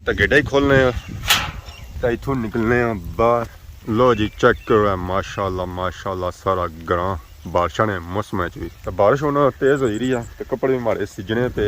तो गेड़ा ही खोलने तो इथों निकलने बाहर। लो जी चेक करो माशाल्लाह सारा ग्रां बारिशा ने मौसम भी। तो बारिश होना तेज़ हो रही है तो कपड़े भी मारे सिजने पे।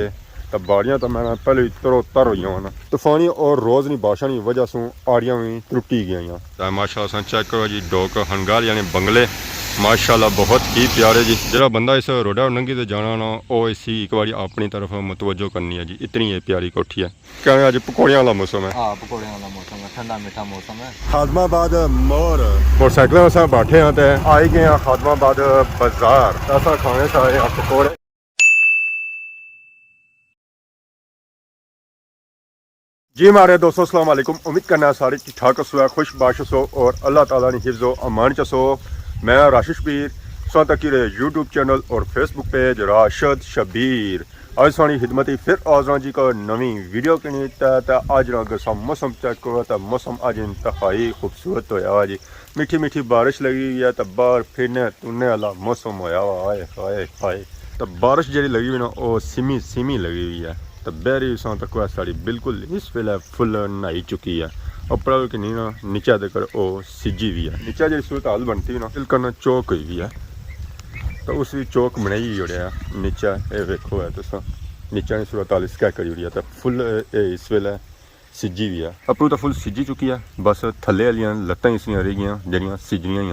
तो बाड़ियाँ तो मैं पहले तरो तर हुई हैं तूफानी और रोज़ नहीं बारिशा की वजह से आड़ियाँ भी त्रुटी गई। तो माशाल्लाह चेक करो जी डोक हंगाल यानी बंगले माशाल्लाह बहुत ही प्यारे जी। जो बंदा इस रोडा नंगी तो जाना ना वो इसी एक बार अपनी तरफ मुतवजो करनी है जी। इतनी ये प्यारी कोठी है। क्या अज पकौड़ियां वाला मौसम है? हाँ पकौड़ियां वाला मौसम है, ठंडा मीठा मौसम है। खादमाबाद मोर मोटरसाइकिलों से बैठे हैं तो आई गए हैं खादमाबाद बाजार। ऐसा खाने से आए पकौड़े। जी हमारे दोस्तों अस्सलाम वालेकुम। उम्मीद करना है सारे ठीक ठाक हो, खुश बाश हो और अल्लाह ताला ने हिफ्ज़ो अमान चसो। मैं राशिद शबीर साथ की यूट्यूब चैनल और फेसबुक पेज राशिद शबीर आज सानी खिदमत फिर आजरा जी का नवी वीडियो के नहीं तहत आज ना मौसम चेक करो तो मौसम आज इंतहाई खूबसूरत होया जी। मीठी मीठी बारिश लगी हुई है तो बाहर फिरने तुरने वाला मौसम होया हाय हाय हाय। तो बारिश जी लगी हुई ना वो सिमी सिमी लगी हुई है। तो बहरी सौ तक साड़ी बिल्कुल इस वेले फुल नहाई चुकी है। ऊपर कि नहीं ना नीचा देकर वो सिजी भी है। नीचा जी सूरत हाल बनती ना बिल्कुल ना चौक हुई भी है तो उस भी चौक बनाई जोड़िया नीचा ये वेखो है तो नीचा की सूरत हाल इसका करी हुई है तो फुल इस वेले सिजी भी है। अपू तो फुल सिजी चुकी है बस थले वाली लत्तां इसलिए रह गई जड़ियाँ सिजनियां ही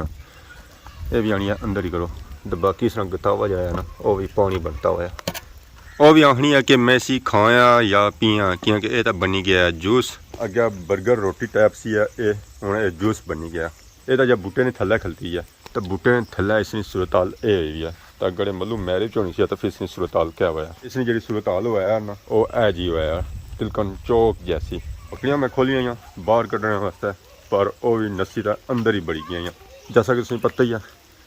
ये भी आनी है अंदर ही करो। तो बाकी इस तरह गता हुआ जाया ना वो भी पानी बनता हुआ वो भी आखनी है कि मैं इसी खाया या पिया क्योंकि ये तो बनी गया है जूस। अगे बर्गर रोटी टाइप सी है ये हूँ जूस बनी गया। ये तो जब बूटे ने थल्ले खलती है तो बूटे ने थल्ले इसकी सूरत हाल ये हुई है। तो अगर मतलब मैरिज होनी सी तो फिर इसकी सूरत हाल क्या हुआ इसने जी सूरत हाल होया ना वो है जी होया तिलकन चौक जैसी। बकरियाँ मैं खोली हैं बाहर कढ़ने वास्ते पर वो भी नस्सी तो अंदर ही बड़ी गई। जैसा कि तुम्हें पता ही है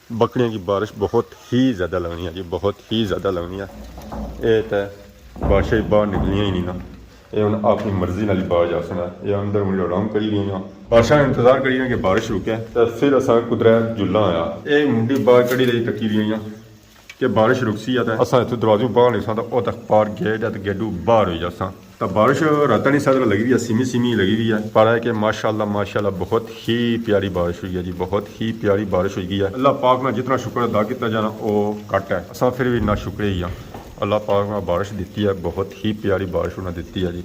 बकरियों की बारिश बहुत ही ज़्यादा लगनी है जी, बहुत ही ज़्यादा लगनी है। ये तो बारिशें बाहर निकलियां ही नहीं ना ये हम अपनी मर्जी नाल बाहर जा सकना ये अंदर मुझे आराम करी गई बारिशा इंतजार करी कि बारिश रुके तो फिर असा कुदरै जुल्ला आया ये मुंडी बाहर कड़ी रही टकी रही कि बारिश रुकसी है तो असा इतों दरवाजों बाहर नहीं सकता वो तक पार गेट है तो गेडू बाहर हो जासा। तो बारिश रात नहीं साथ लगी हुई है सिमी सिमी लगी हुई है पर है कि माशाल्लाह बहुत ही प्यारी बारिश हुई है जी। बहुत ही प्यारी बारिश हुई है। अल्लाह पाक ने जितना शुक्र अदा किया जाना वो घट है असा फिर भी ना शुक्र ही अल्लाह पाक ने बारिश दी है बहुत ही प्यारी बारिश उन्हें दी है जी।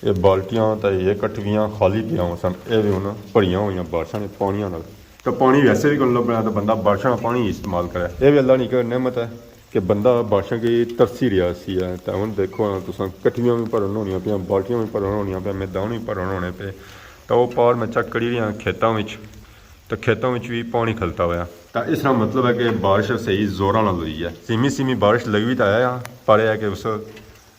ये बाल्टियाँ तो ये कट्ठवियाँ खाली पिया सन ये भी हूँ भरिया हुई बारिशा ने पानिया नाल। तो पानी वैसे भी कोई लभना तो बंदा बारिशा का पानी इस्तेमाल करे ये भी अल्लाह की एक नेमत है कि बंदा बारिशा की तरसी रहा सी है। तो हूँ देखो तुस कट्ठियाँ भी भरन होनी पे बाल्टियाँ भी भरन होनी पे मैदान भी भरन होने पे तो वो पार मैं चेक करी रही खेतों में तो खेतों में भी पानी खलता हुआ। तो इस तरह मतलब है कि बारिश सही जोर नाल हुई है सिमी सिमी बारिश लगी भी तो आया पर यह कि उस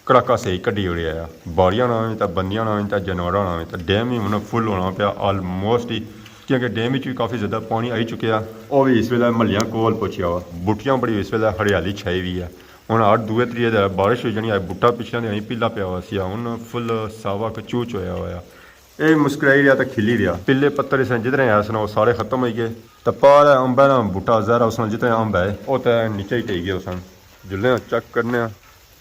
कड़ाका सही कड्डी उड़िया बाड़ियाँ ना हो तो बंदियां ना हो तो जानवर ना हो। तो डैम भी हूँ फुल होना पाया आलमोस्ट ही क्योंकि डैम भी काफ़ी ज़्यादा पानी आई चुके हैं। वह भी इस वे महलियाँ कोल पहुँचा वा बूटियाँ बड़ी इस वे हरियाली छाई हुई है। हूँ 8 दूए त्रीए दिन बारिश हो जानी बूटा पिछले दिन पीला पिया हुआ सी हूँ फुल सावा कचूच होया हुआ ये मुस्कुराई रहा तो खिली रहा पिले पत्तर इस जितने है वो सारे खत्म हो गए। तो पार अंब है ना बूटा जहरा उस जितने अंब है वो तो नीचे ही टेक गए उस जुल्ले चेक करने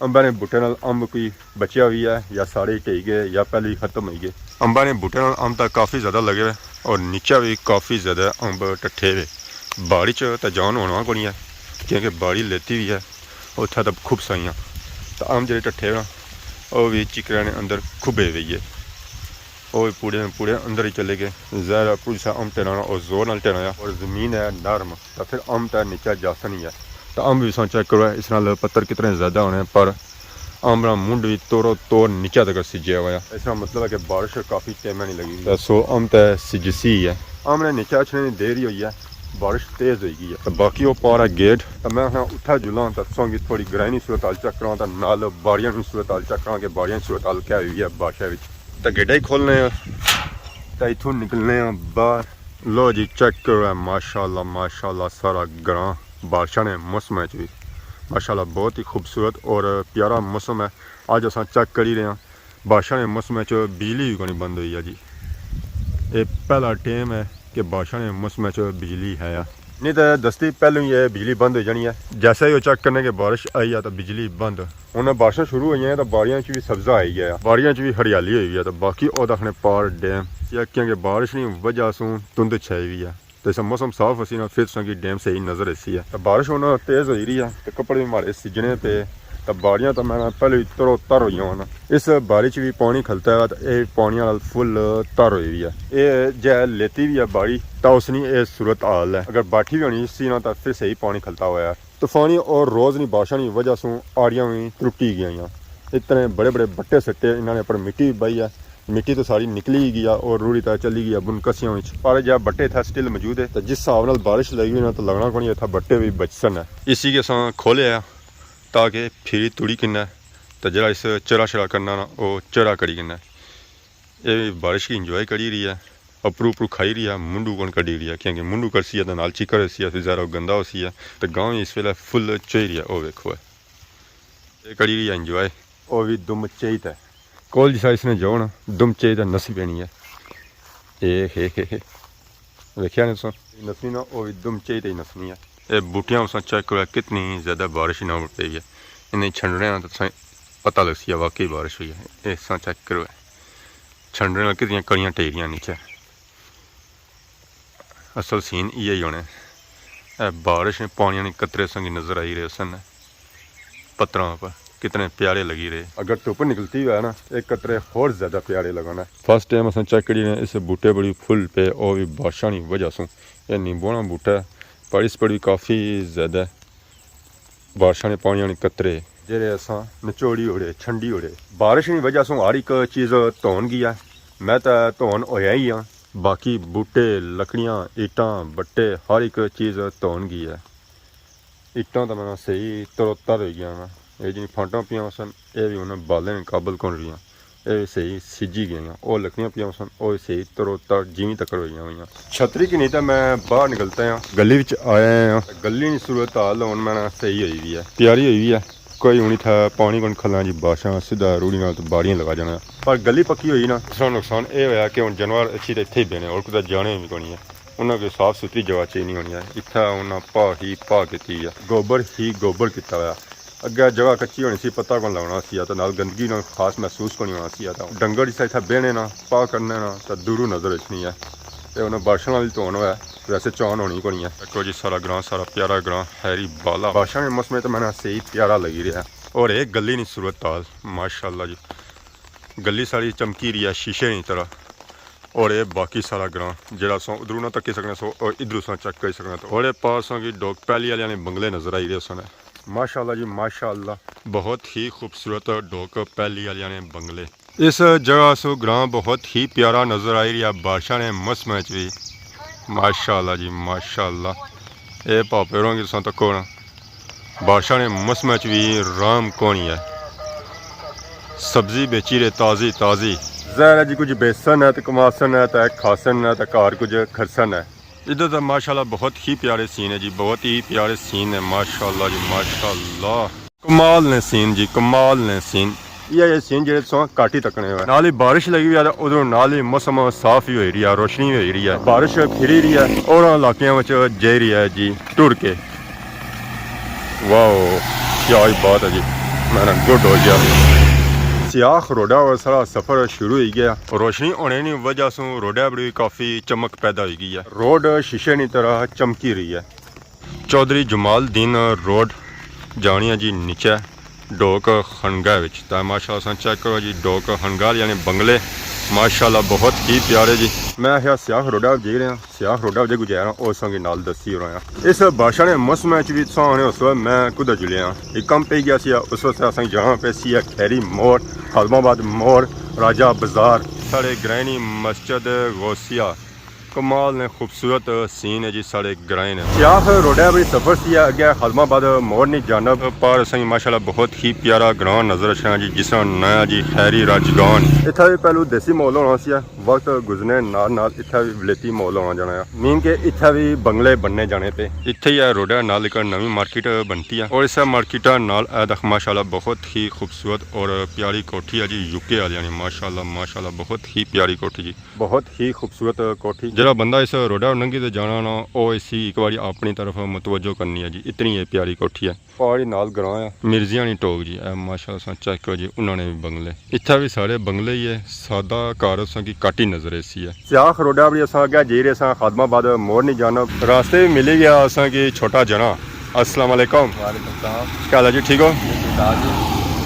अंबा ने बूटे नाल अंब कोई बचिया हुई है या सारे ही टेक गए या पहले ही खत्म हो गए। अंबा ने बूटे नाल अंब तक काफ़ी ज़्यादा लगे हुए और नीचा भी काफ़ी ज़्यादा अंब टट्ठे हुए। बाड़ी च तो जान होना को नहीं है क्योंकि बाड़ी लेती हुई है उत्थे तो खूब साइयाँ तो अंब जो टट्ठे ना वो भी चिकरा ने अंदर खुबे हुई है वो भी पूरे अंदर ही चले गए। जहर पूरी सा अम टेराना और जोर नाल टेराया और ज़मीन है नरम तो फिर अम तो नीचा जासा नहीं है। तो अम भी चेक करो इस नाल पत्थर कितने ज़्यादा होने पर अम का मुंड भी तोड़ो तोड़ नीचा तक सिजया हुआ इसका मतलब है कि बारिश काफ़ी टाइम नहीं लगी तो सो अम तो सिजसी है अम ने नीचा अच्छे देरी हुई है बारिश तेज़ होगी है। तो बाकी वो पार है गेट तो मैं हाँ उठा जुला तो सोंगी थोड़ी ग्राइनी सूरत हाल चेक करा तो नाल बाड़ियाँ की सूरत हाल चेक करा कि बाड़ियाँ की सूरत हाल क्या हुई है बारिशा तो गेड़ा ही खोलने तो इथों निकलने बाहर। लो जी चेक करो माशाल्लाह सारा ग्रां बारिशा ने मौसम भी माशाल्लाह बहुत ही खूबसूरत और प्यारा मौसम है। आज अस चेक कर ही रहे हैं बारिशा ने मौसम बिजली भी कोनी बंद हुई है जी। ये पहला टाइम है कि बारिशा ने मौसम बिजली है नहीं तो दस्ती पहले ही ये बिजली बंद हो जानी है। जैसे ही वो चेक करने के बारिश आई है तो बिजली बंद। उन्हें बारिशां शुरू हुई हैं तो बाड़ियां च भी सब्जा आई गया, बाड़ियां च भी हरियाली हुई है। तो बाकी ओह्दा आखने पार डैम या क्योंकि बारिश नहीं वजह सू धुंध छाई हुई है तो इस मौसम साफ असी ना फिर संगी डैम सही नजर ऐसी है। तो बारिश होना तेज हो रही है तो कपड़े भी हमारे सिजने पे तो बाड़ियां तो मैं पहले तरो तर हुई होन। इस बाड़ी च भी पानी खलता है तो यह पानी वाल फुल तर हुई है। ये जै लेती भी है बाड़ी तो उसनी ये सूरत हाल है। अगर बाठी भी होनी सी ना तो फिर सही पानी खलता हुआ है। तूफानी और रोज़ नहीं बारिशा की वजह से आड़ियां भी त्रुटी गई। इतने बड़े बड़े बट्टे सट्टे इन्होंने पर मिट्टी बही है, मिट्टी तो सारी निकली ही गया और रूढ़ी तक चली गई बुनकसियों में। पर जब बट्टे इतना स्टिल मौजूद है तो जिस हिसाब नाल बारिश लगी हुई ना तो लगना को नहीं इतना बट्टे भी बचसन है। इसी के साथ खोले ताकि फिर तुड़ी किन्ना तो जरा इस चरा शरा करना ना वो चरा करी किन्ना ये बारिश की इंजॉय करी रही है। अपरू उपरू खाई रही है, मुंडू कौन कड़ी रही है क्योंकि मुंडू करसी है तो नाल चिकर सी है फिर ज़रा गंदा हो सी है तो गाँव इस वेले फुल चाही रही है। वो वेखो ये करी रही है इंजॉय। वो भी दुम चाहिए है कोल जिसा इसने जाओ ना दुम चाहिए नसी पैनी है। हे वेख्या ने तुम नसनी ना वो भी दुम चाहिए ही नसनी है। ये बूटियां उस चेक करो कितनी ज़्यादा बारिश ना पई है। इन्हें छंडने तो पता लग सी वाकई बारिश हुई है। इस चेक करो छंडने कितनी कड़ियाँ टेरियां नीचे। असल सीन यही होने बारिश ने पानी ने कतरे संगी नजर आई रहे सन पत्थरों पर कितने प्यारे लगी रहे। अगर धुप निकलती हुआ है ना एक कतरे और ज़्यादा प्यारे लगाना। फर्स्ट टाइम अस चेक करी ने इस बूटे बड़ी फुल पे और भी बारिशा की वजह से यह नींबू का बूटा है पर इस पर भी काफ़ी ज़्यादा बारिशा ने पानी ने कतरे जेरे असा नचोड़ी उड़े छंडी उड़े। बारिश की वजह से हर एक चीज़ धोन गया। मैं तो धोन होया ही हाँ। बाकी बूटे लकड़ियाँ ईटां बट्टे हर एक चीज़ धोन गई है। ईटां तो मैं सही तरोतर हो गया। मैं ये जी फांटा पियाँ सन ये भी उन्हें बाले काबल कौन रही ये भी सही सिजी गई। और लकड़ियाँ पियाँ सन और सही तरोतर जिमी तक हुई हुई। छतरी की नहीं तो मैं बाहर निकलता हाँ गली विच आया हाँ गली की सूरत हाल हूँ मैं सही हुई हुई है प्यारी हुई हुई है। कोई हूँ था पानी कौन खलना जी बारिशा सीधा रूढ़ी नाल तो बाड़ियां लगा जाना। पर गली पक्की हुई ना दूसरा नुकसान ये होया कि हूँ जानवर अच्छी तो इतने ही बेने और कुछ जाने भी कोनी है। उन्होंने कोई साफ सुथरी जगह चाहिए नहीं होनी है। इतना उन्हें भाह ही भाह की है गोबर ही गोबर किया हुआ। अगे जगह कच्ची होनी सी पता कौन लगना सी तो नाल गंदगी ना खास महसूस को नहीं होना सी तो डंगर जिस इतना बहने ना भाह करने ना तो दूरों नजर रखनी है। तो उन्हें बारिशों वाली धोन हुआ वैसे चौन होनी को नहीं है। देखो जी सारा ग्रां सारा प्यारा ग्रां हैरी बाला बारिशा के मौसम में तो मैंने सही प्यारा लगी रहा। और एक गली नहीं सूरत हाल माशाल्लाह जी गली सारी चमकी रही है शीशे की तरह। और ये बाकी सारा ग्रां जरा सो उधरों ना तकी सकना सो और इधरों सो चेक कर सकना। तो और पास की डॉग पहली वाले बंगले नजर आई रहे उसने माशाल्लाह जी माशाल्लाह बहुत ही खूबसूरत डॉग पहली वाले बंगले। इस जगह से ग्रां बहुत ही प्यारा नजर आई रही है बारिशा ने मौसम भी माशाल्लाह जी माशाल्लाह। ये पापेरों की सौ तक होना बारिशा ने मौसम भी राम कोनी है। सब्जी बेची रहे ताज़ी ताज़ी ज़ाहिर है जी कुछ बेसन है तो कमासन है तो खासन है तो कार कुछ खरसन है। इधर तो माशाल्लाह बहुत ही प्यारे सीन है जी बहुत ही प्यारे सीन है माशाल्लाह जी माशाल्लाह कमाल ने सीन जी कमाल ने सीन। ये सीन जो सो घट ही तकने हुआ नाल ही बारिश लगी हुई है उधरों नाल ही मौसम साफ ही हो रही है रोशनी हो रही है बारिश फिर रही है और इलाकों में जा रही है जी टुर के। वाह क्या ही बात है जी मैंने गुड हो गया। सियाख रोडा और सारा सफ़र शुरू हो गया। रोशनी होने की वजह से रोडा बड़ी काफ़ी चमक पैदा हो गई है। रोड शीशे की तरह चमकी रही है। चौधरी जमाल दीन रोड जानी है जी नीचे डोक खनगा माशाल्लाह चेक करो जी डोक खनगा यानी बंगले माशाल्लाह बहुत ही प्यारे जी। मैं आया सियाख रोडा जी रहा सियाख रोडा जे गुजारा उस संगी नाल दसी हो रहा। इस बारिशा ने मौसम भी सोने उस वक्त मैं कुदर जुलिया एक कम पे गया सी उस वक्त असें जहाँ पे सी खैरी मोड़ खादमाबाद मोड़ राजा बाजार साढ़े ग्रैनी मस्जिद गौसिया कमाल ने खूबसूरत सीन है जी साढ़े ग्राइन है। सियाख रोडा बड़ी सफर सी अगे खादमाबाद मोड़ की जानब पर असें माशाल्लाह बहुत ही प्यारा ग्रां नजर अच्छा जी जिस नया जी खैरी राजगान। इतना भी पहलू देसी माहौल होना सी वक्त गुजरने नाल नाल इतना भी विलेती माहौल होना जाना है मीन के इतना भी बंगले बनने जाने पे इतने ही है रोडा नाल एक नवी मार्केट बनती है। और इस मार्केट नाल माशाल्लाह बहुत ही खूबसूरत और प्यारी कोठी है जी यूके वाली माशाल्लाह माशाल्लाह बहुत ही प्यारी कोठी जी बहुत ही खूबसूरत कोठी ਜਿਹੜਾ ਬੰਦਾ ਇਸ ਰੋਡਾ ਨੰਗੀ ਤੇ ਜਾਣਾ ਨਾ ਉਹ ਇਸੀ ਇੱਕ ਵਾਰੀ ਆਪਣੀ ਤਰਫ ਮਤਵੱਜੋ ਕਰਨੀ ਹੈ ਜੀ। ਇਤਨੀ ਇਹ ਪਿਆਰੀ ਕੋਠੀ ਹੈ ਪਹਾੜੀ ਨਾਲ ਗਰਾਂ ਆ ਮਿਰਜ਼ੀਆਣੀ ਟੋਕ ਜੀ। ਇਹ ਮਾਸ਼ਾਅੱਲਾ ਚੈੱਕ ਕਰੋ ਜੀ, ਉਹਨਾਂ ਨੇ ਵੀ ਬੰਗਲੇ ਇੱਥੇ ਵੀ ਸਾਰੇ ਬੰਗਲੇ ही है। सादा कार असां की काटी नजर ऐसी है। सियाख रोडा भी असां अगे जी रहे असां खादमाबाद मोड़ नहीं जाना रास्ते में मिली गया असां की छोटा जना। अस्सलाम वालेकुम। वालेकुम सलाम। क्या हाल है जी, ठीक हो?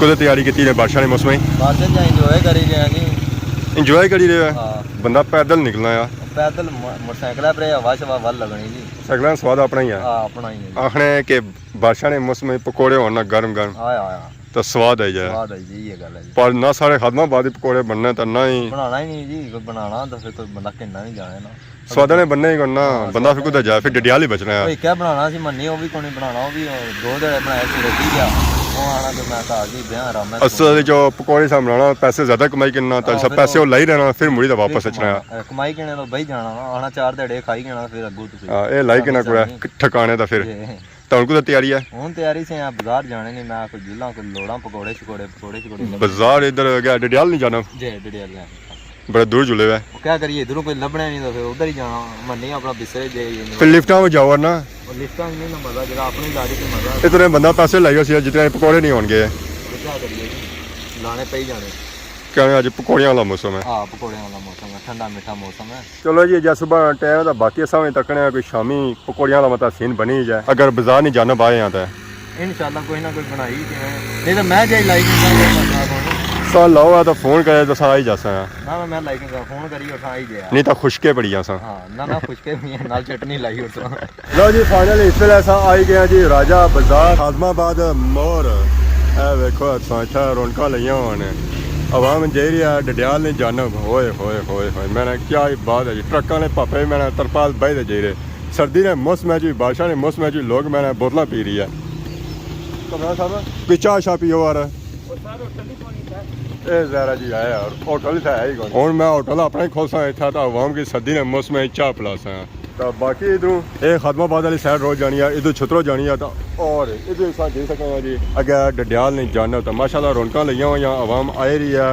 कुछ तैयारी की ने बारिश ने मौसम बारिश इंजॉय करी गए जी, इंजॉय करी रहे हाँ। बंदा पैदल निकलना है, पैदल मोटरसाइकिल पर हवा शवा वल लगनी जी। सगला स्वाद अपना ही है। हाँ अपना ही है। आखने के बारिश ने मौसम पकौड़े होना गर्म गर्म आया आया तो स्वाद है जाए, स्वाद है जी, ये गल है जी। पर ना सारे खादमाबाद पकौड़े बनने तो ना ही बनाना ही नहीं जी, कोई बनाना तो फिर कोई बंदा किन्ना नहीं जाने ना स्वादा ने बनने ही करना बंदा फिर कुछ जाए फिर डडियाल ही बचना है। कोई क्या बनाना सी मन्नी वो भी कोई नहीं बनाना, वो भी दो दिन बनाया सी रोटी गया वो आना तो मैं कहा जी ब्याह आराम है। असल जो पकौड़े सामने बनाना पैसे ज्यादा कमाई करना तो सब पैसे वो लाई रहना फिर मुड़ी तो वापस बचना है। कमाई करने तो बही जाना आना 4 दिहाड़े खाई गया फिर अगू तुसी हां ये लाई के ना कोई ठिकाने तो फिर तो उनको तो तैयारी है। ਹੁਣ ਤਿਆਰੀ ਸੇ ਆ ਬਾਜ਼ਾਰ ਜਾਣੇ ਨਹੀਂ, ਮੈਂ ਕੋਈ ਜਿੱਲਾ ਕੋਈ ਲੋੜਾਂ ਪਕੌੜੇ ਛਕੋੜੇ बाजार इधर गया डडियाल नहीं जाना, ਜੇ ਡੜਿਆ ਲੈ बड़े दूर जुले हुए ਉਹ क्या करिए, इधरों कोई लभना नहीं तो फिर उधर ही जाना मन्नी अपना बिसरे जे फिर लिफ्टा में जाओ ना और लिफ्टा में ना मजा जरा अपनी गाड़ी से मजा इतने बंदा पैसे लाइयो सी जितने पकौड़े नहीं होंगे तो क्या करिए जी, लाने पे ही जाने। क्या आज पकौड़ियां वाला मौसम है। हाँ पकौड़े वाला मौसम है, ठंडा मीठा मौसम है। चलो जी जब सुबह टाइम तो बाकी समय तक कोई शामी पकौड़ियां वाला मतलब सीन बनी ही जाए अगर बाजार नहीं जाना पाए यहाँ तो इंशाल्लाह कोई ना कोई बनाई नहीं तो मैं जाई लाइक नहीं सा लाओ तो फोन करे तो आ ही जा सा ना मैं लाइक फोन करी उठा ही गया नहीं तो खुशके पड़ी जा सा। हाँ ना खुशके भी है नाल चटनी लाई उठ लो जी फाइनल इस वेले असा आई गए जी राजा बाजार खादमाबाद मोर। ए देखो अच्छा रौनक लईया होने आवाम जा रही है डडियाल ने जानब होए होए होए होए मैंने क्या ही बात है जी। ट्रकों ने पापे मैंने तरपाल बह जा रहे सर्दी ने मौसम है जी बारिशा ने मौसम है जी लोग मैंने बोतल पी रही है कोई चाह शाह पियो यार ज़रा जी आया और होटल था है ही हूँ मैं होटल अपना ही खोलसा इतना तो आवाम की सर्दी ने मौसम चाह पिलासा तो बाकी इधरों ये खादमाबाद वाली साइड रोज जानी है इधर छतरो जानी है तो और इधर सा देख सकेंगे जी अगर डडियाल नहीं जाना तो माशाल्लाह रौनक लईया हुई आवाम आई रही है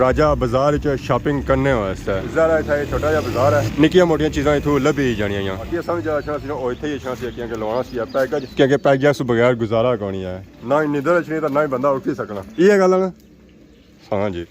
राजा बाजार च शॉपिंग करने वास्ते। ज़रा इतना छोटा जहा बाजार है निक्कियां मोटियां चीज़ां इतों लभी जानियां बाकी समझ अच्छा सी इत्थे ही अच्छा सी क्योंकि लवाना सी पैकेज क्योंकि पैकेज से बगैर गुजारा करनी है ना ही निंदर अच्छी तो ना ही बंदा उठ ही सकना ये गल है ना। हाँ जी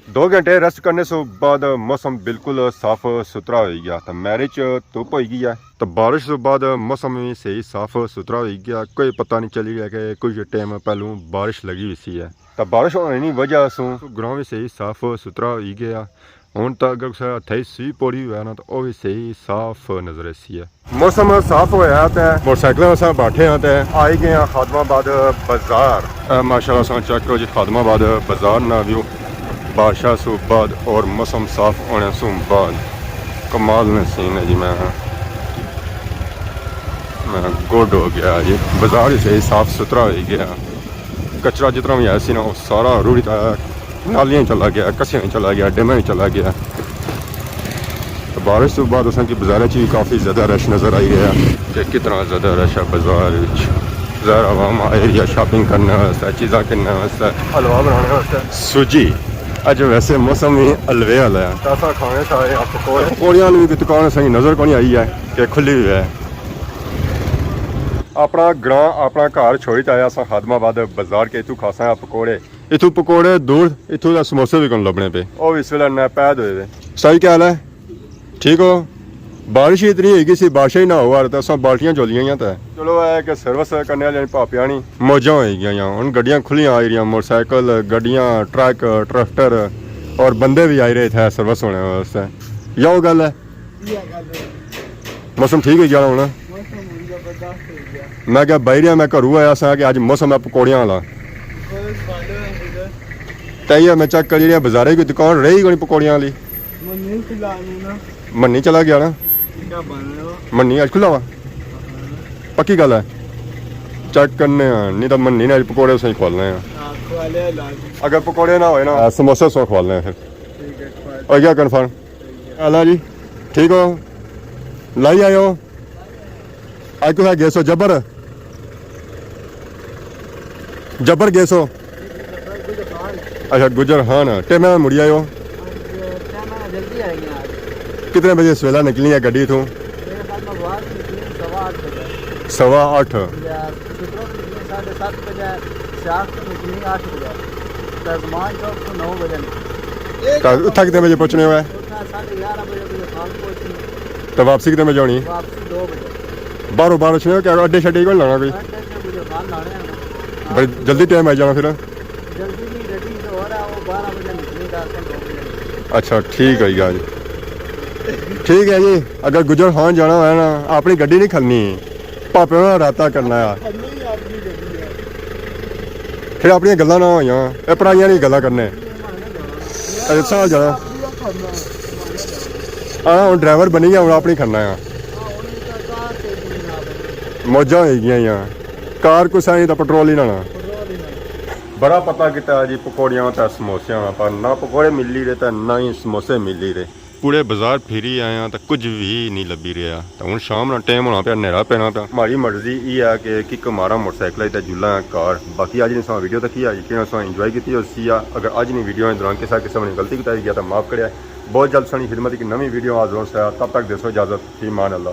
2 घंटे रेस्ट करने से बाद मौसम बिल्कुल साफ सुथरा हो गया तो मैरिज धुप हो गई है तो बारिश के बाद मौसम भी सही साफ सुथरा हो गया कोई पता नहीं चली गया कि कुछ टाइम पहलू बारिश लगी हुई सी है तो बारिश होने की वजह से ग्राउंड भी सही साफ सुथरा हो गया हूँ तो अगर हथे सी पौड़ी हुआ ना तो वह भी सही साफ नजर सी है। मौसम साफ होया तो मोटरसाइकिल अस बैठे हैं तो आई गए हैं खादमाबाद बाजार माशाल्लाह चेक करो जी खादमाबाद बाजार ना व्यू बारिशा से बाद और मौसम साफ होने से बाद कमाल में सीन है जी। मैं गुड हो गया जी बाजार ही सही साफ सुथरा हो गया कचरा जितना भी ऐसी ना वो सारा रूढ़ी नालियाँ चला गया कसियाँ चला गया डिमें चला गया। तो बारिश के बाद असा की बाजार भी काफ़ी ज़्यादा रश नज़र आई रहा कि कितना ज़्यादा रश है बाजार ज़रा आवाम आई रही है शॉपिंग करने वास्ते चीज़ा करने वास्ते हलवा बनाने वास्ते सूजी अज वैसे मौसम ही हलवे वाला है तो खाने सारे पकौड़ियां भी दुकान सही नज़र को नहीं आई है कि खुली हुई है। अपना ग्रां अपना घर छोड़ी आया अस खादमाबाद बाजार के इतों खासा पकौड़े इतों पकौड़े दूर इतों का समोसे भी कौन लभने पे वो इस वेले नैपैद हुए सही क्या हाल है ठीक हो। बारिश ही इतनी होगी सी बारिश ही ना हो तो अस बाल्टियां चोलियां तो चलो है कि सर्विस करने वाले भापिया नहीं मौजा हो गई हूँ गड्डियां खुलियां आई रही मोटरसाइकिल गड्डियां ट्रक ट्रैक्टर और बंदे भी आई रहे थे सर्विस होने वास्ते या गल है मौसम ठीक हो गया हूँ मैं क्या बह रहा मैं घरों आया सा कि अज मौसम है पकौड़ियां वाला तैयार मैं चेक करी रहा बाजारे की दुकान रही कोई पकौड़ियां वाली मन्नी चला गया ना मन्नी अज खुला वा पक्की गल है चेक करने नहीं तो मन्नी ने अज पकौड़े सही खोलने अगर पकौड़े ना होए ना समोसे सो खोलने फिर और क्या कन्फर्म अल्लाह जी ठीक हो लाई आयो आज को है गैसो जबर जबर गैसो अच्छा गुजर हाँ ना टे मैं मुड़ी आयो कितने बजे सवेला निकली है गड्डी इथों? मेरे ख्याल में बाहर निकली 8:15 बजे 8:15 या कितनों निकली 7:30 बजे शाम को निकली 8 बजे तजमान चौक तो 9 बजे उत्था कितने बजे पहुंचने हुआ है? उठा 11:30 बजे खान पहुंची तो वापसी कितने बजे होनी? वापसी 2 बजे बाहरों बाहर पहुंचने क्या अड्डे शड्डे को लाना कोई? 8 बजे खान लाने हैं बड़ी जल्दी टाइम आ जाना फिर। जल्दी नहीं गड्डी जो हो रहा है वो 12 बजे निकली रात को 2 बजे अच्छा ठीक है जी, ठीक है जी। अगर गुजर खान जाना है ना अपनी गड्डी नहीं खलनी, भापे ਨਾਲ ਰਾਤਾ ਕਰਨਾ ਆ, ਫਿਰ ਆਪਣੀਆਂ ਗੱਲਾਂ ਨਾ ਹੋਈਆਂ, ਇਹ ਪਰਾਈਆਂ ਨਹੀਂ ਗੱਲਾਂ ਕਰਨੇ। ਅਜੇ ਸਾਲ ਜਾਣਾ ਆ, ਹੁਣ ਡਰਾਈਵਰ ਬਣੀ ਗਿਆ, ਹੁਣ ਆਪਣੀ ਖੜਨਾ ਆ। ਮੌਜਾਂ ਹੋਈਆਂ ਆ, ਕਾਰ ਕੁਸਾਈ ਤਾਂ ਪੈਟਰੋਲ ਹੀ ਲਾਣਾ। ਬੜਾ ਪਤਾ ਕੀਤਾ ਜੀ ਪਕੌੜੀਆਂ ਤਾਂ ਸਮੋਸਿਆਂ ਦਾ, ਪਰ ਨਾ ਪਕੌੜੇ ਮਿਲ ਹੀ ਰਹੇ ਤਾਂ ਨਾ ਹੀ ਸਮੋਸੇ ਮਿਲ ਹੀ ਰਹੇ। ਪੂਰੇ ਬਾਜ਼ਾਰ ਫਿਰੀ ਆਏ ਆ ਤਾਂ ਕੁਝ ਵੀ ਨਹੀਂ ਲੱਭੀ ਰਿਹਾ। ਤਾਂ ਹੁਣ ਸ਼ਾਮ ਨਾਲ ਟਾਈਮ ਹੋਣਾ ਪਿਆ, ਹਨੇਰਾ ਪੈਣਾ ਪਿਆ। ਮਾਰੀ ਮਰਜ਼ੀ ਇਹ ਆ ਕਿ ਕਿੱਕ ਮਾਰਾ ਮੋਟਰਸਾਈਕਲ ਤੇ ਜੁਲਾ ਕਾਰ। ਬਾਕੀ ਅੱਜ ਨੇ ਸਾਂ ਵੀਡੀਓ ਤੱਕ ਹੀ ਆ ਜੀ ਸਾਂ ਇੰਜੋਏ ਕੀਤੀ ਹੋਈ ਆ। ਅਗਰ ਅੱਜ ਨਹੀਂ ਵੀਡੀਓ ਦੇ ਦੌਰਾਨ ਕਿਸੇ ਨੇ ਗਲਤੀ ਕੀਤੀ ਗਿਆ ਤਾਂ ਮਾਫ ਕਰਿਆ। ਬਹੁਤ ਜਲਦ ਸਾਡੀ ਖਿਦਮਤ ਇੱਕ ਨਵੀਂ ਵੀਡੀਓ ਹਾਜ਼ਰ ਹੋਣ ਸੇ, ਤਬ ਤੱਕ ਦੇਸੋ ਇਜਾਜ਼ਤ, ਫੀ ਮਾਨ ਅੱਲਾ।